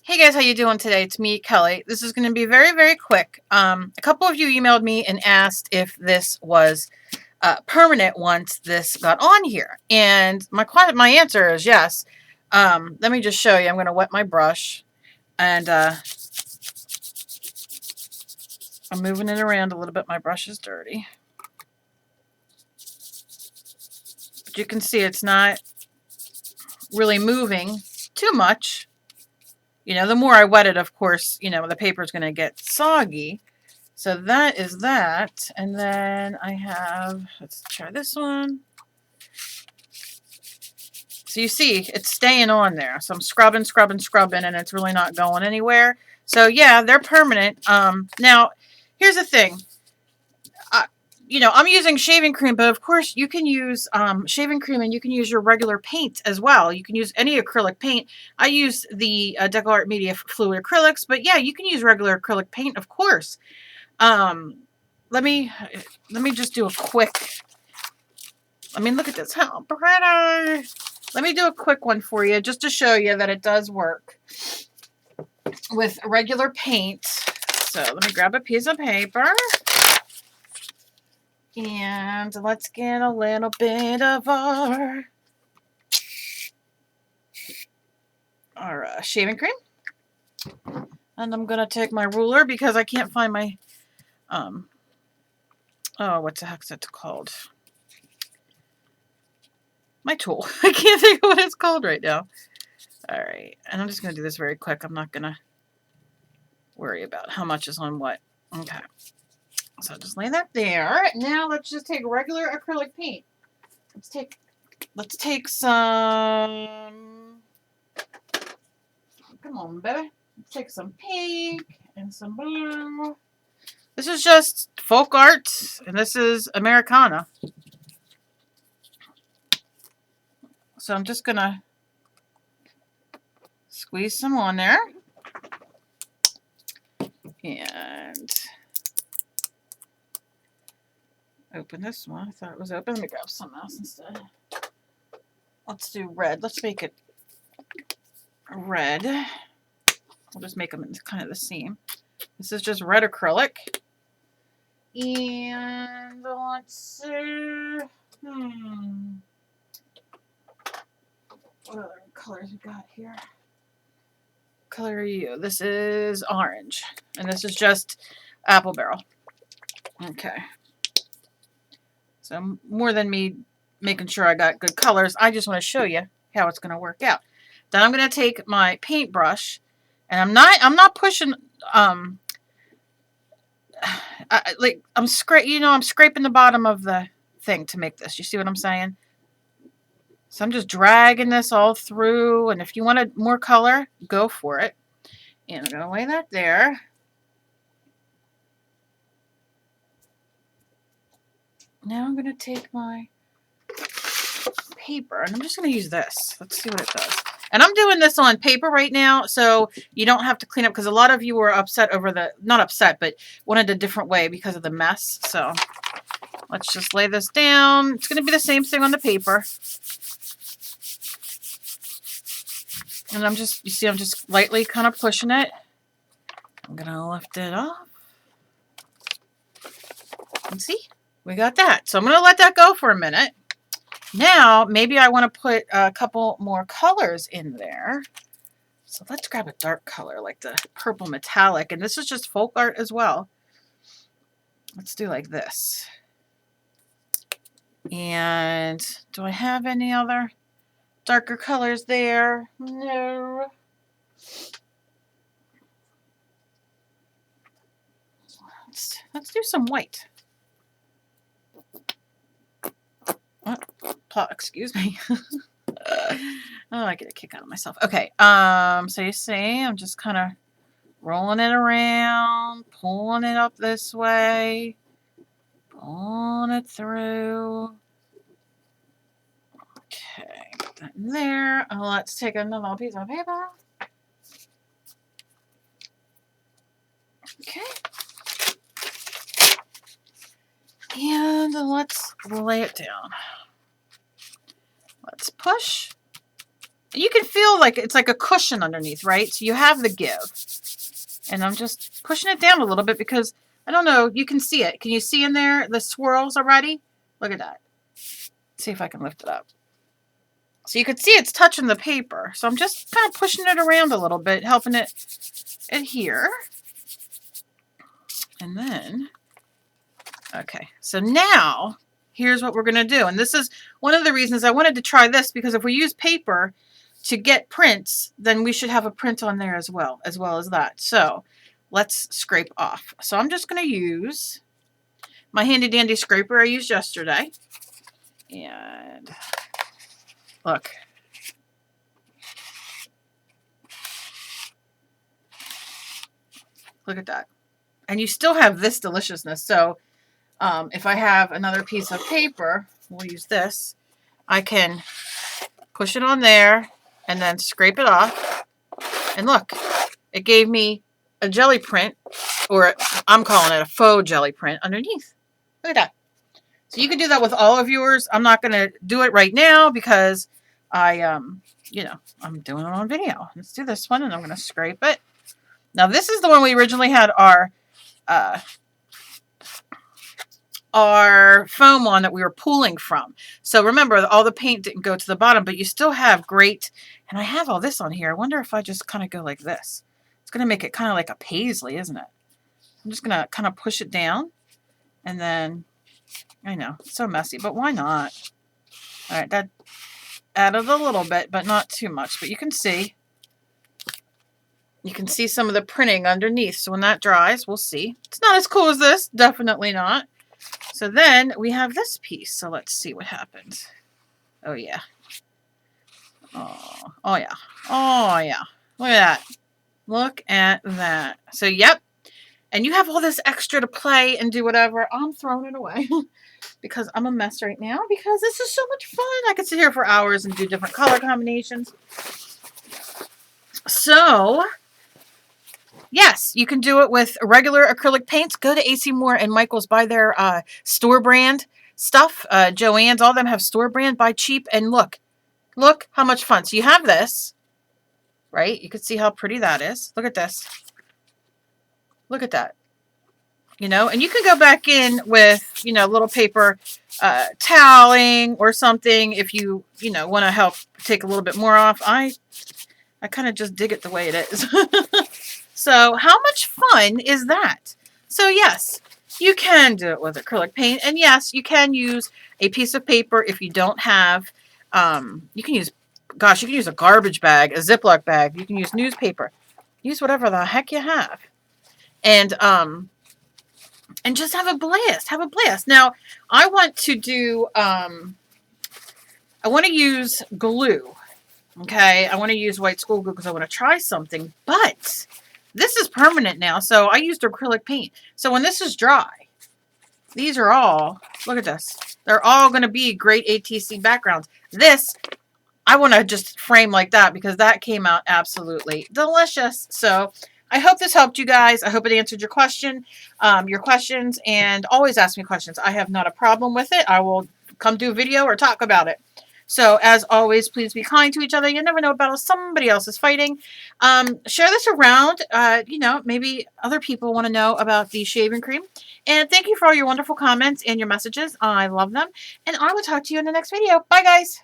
Hey guys, how you doing today? It's me, Kelly. This is going to be very, very quick. A couple of you emailed me and asked if this was permanent once this got on here, and my answer is yes. Let me just show you. I'm going to wet my brush, and I'm moving it around a little bit. My brush is dirty, but you can see it's not really moving too much. You know, the more I wet it, of course, you know, the paper is going to get soggy. So that is that. And then I have, let's try this one. So you see, it's staying on there. So I'm scrubbing, and it's really not going anywhere. So yeah, they're permanent. Now, here's the thing. You know, I'm using shaving cream, but of course you can use shaving cream, and you can use your regular paint as well. You can use any acrylic paint. I use the Deco Art Media Fluid Acrylics, but yeah, you can use regular acrylic paint, of course. Let me just do a quick, I mean, look at this, how pretty. Let me do a quick one for you, just to show you that it does work with regular paint. So let me grab a piece of paper. And let's get a little bit of our shaving cream. And I'm going to take my ruler because I can't find my, oh, what the heck's it called? My tool. I can't think of what it's called right now. All right. And I'm just going to do this very quick. I'm not going to worry about how much is on what. Okay. So just lay that there. Now let's just take regular acrylic paint. Let's take some, come on, baby. Let's take some pink and some blue. This is just folk art, and this is Americana. So I'm just gonna squeeze some on there. And open this one. I thought it was open. Let me grab something else instead. Let's do red. Let's make it red. We'll just make them in kind of the same. This is just red acrylic. And let's see. What other colors we got here? What color are you? This is orange. And this is just apple barrel. Okay. So more than me making sure I got good colors, I just want to show you how it's going to work out. Then I'm going to take my paintbrush, and I'm not pushing I'm scraping the bottom of the thing to make this. You see what I'm saying? So I'm just dragging this all through, and if you wanted more color, go for it. And I'm going to lay that there. Now I'm going to take my paper, and I'm just going to use this. Let's see what it does. And I'm doing this on paper right now, so you don't have to clean up, because a lot of you were upset over the, not upset, but wanted a different way because of the mess. So let's just lay this down. It's going to be the same thing on the paper. And I'm just, you see, I'm just lightly kind of pushing it. I'm going to lift it off. And see, we got that. So I'm going to let that go for a minute. Now, maybe I want to put a couple more colors in there. So let's grab a dark color, like the purple metallic. And this is just folk art as well. Let's do like this. And do I have any other darker colors there? No. Let's do some white. Excuse me. Oh, I get a kick out of myself. Okay, so you see, I'm just kind of rolling it around, pulling it up this way, pulling it through. Okay, get that in there. Let's take another piece of paper. Okay. And let's lay it down. Let's push And you can feel like it's like a cushion underneath, right? So you have the give. And I'm just pushing it down a little bit because, I don't know, you can see it. Can you see in there the swirls already? Look at that. Let's see if I can lift it up. So you can see it's touching the paper. So I'm just kind of pushing it around a little bit, helping it adhere. And then, okay, so now here's what we're going to do. And this is one of the reasons I wanted to try this, because if we use paper to get prints, then we should have a print on there as well as that. So let's scrape off. So I'm just going to use my handy dandy scraper I used yesterday. And look. Look at that. And you still have this deliciousness. So if I have another piece of paper, we'll use this. I can push it on there and then scrape it off. And look, it gave me a jelly print, or I'm calling it a faux jelly print underneath. Look at that. So you can do that with all of yours. I'm not going to do it right now because you know, I'm doing it on video. Let's do this one, and I'm going to scrape it. Now, this is the one we originally had our foam on that we were pulling from. So remember, all the paint didn't go to the bottom, but you still have great, and I have all this on here. I wonder if I just kind of go like this. It's going to make it kind of like a paisley, isn't it? I'm just going to kind of push it down, and then, I know, it's so messy, but why not? All right, that added a little bit, but not too much. But you can see some of the printing underneath. So when that dries, we'll see. It's not as cool as this, definitely not. So then we have this piece. So let's see what happens. Oh yeah. Oh yeah. Oh yeah. Look at that. Look at that. So yep. And you have all this extra to play and do whatever. I'm throwing it away because I'm a mess right now because this is so much fun. I could sit here for hours and do different color combinations. So yes, you can do it with regular acrylic paints. Go to AC Moore and Michael's, buy their store brand stuff. Joann's, all of them have store brand. Buy cheap, and look how much fun. So you have this, right? You can see how pretty that is. Look at this. Look at that. You know, and you can go back in with, you know, little paper toweling or something if you know, want to help take a little bit more off. I kind of just dig it the way it is. So how much fun is that? So yes, you can do it with acrylic paint. And yes, you can use a piece of paper if you don't have, you can use, gosh, you can use a garbage bag, a Ziploc bag. You can use newspaper. Use whatever the heck you have. And just have a blast. Have a blast. Now, I want to do, I want to use glue. Okay, I want to use white school glue because I want to try something, but this is permanent now, so I used acrylic paint. So when this is dry, these are all, look at this. They're all going to be great ATC backgrounds. This, I want to just frame like that because that came out absolutely delicious. So I hope this helped you guys. I hope it answered your questions, and always ask me questions. I have not a problem with it. I will come do a video or talk about it. So, as always, please be kind to each other. You never know what battle somebody else is fighting. Share this around. You know, maybe other people want to know about the shaving cream. And thank you for all your wonderful comments and your messages. I love them. And I will talk to you in the next video. Bye, guys.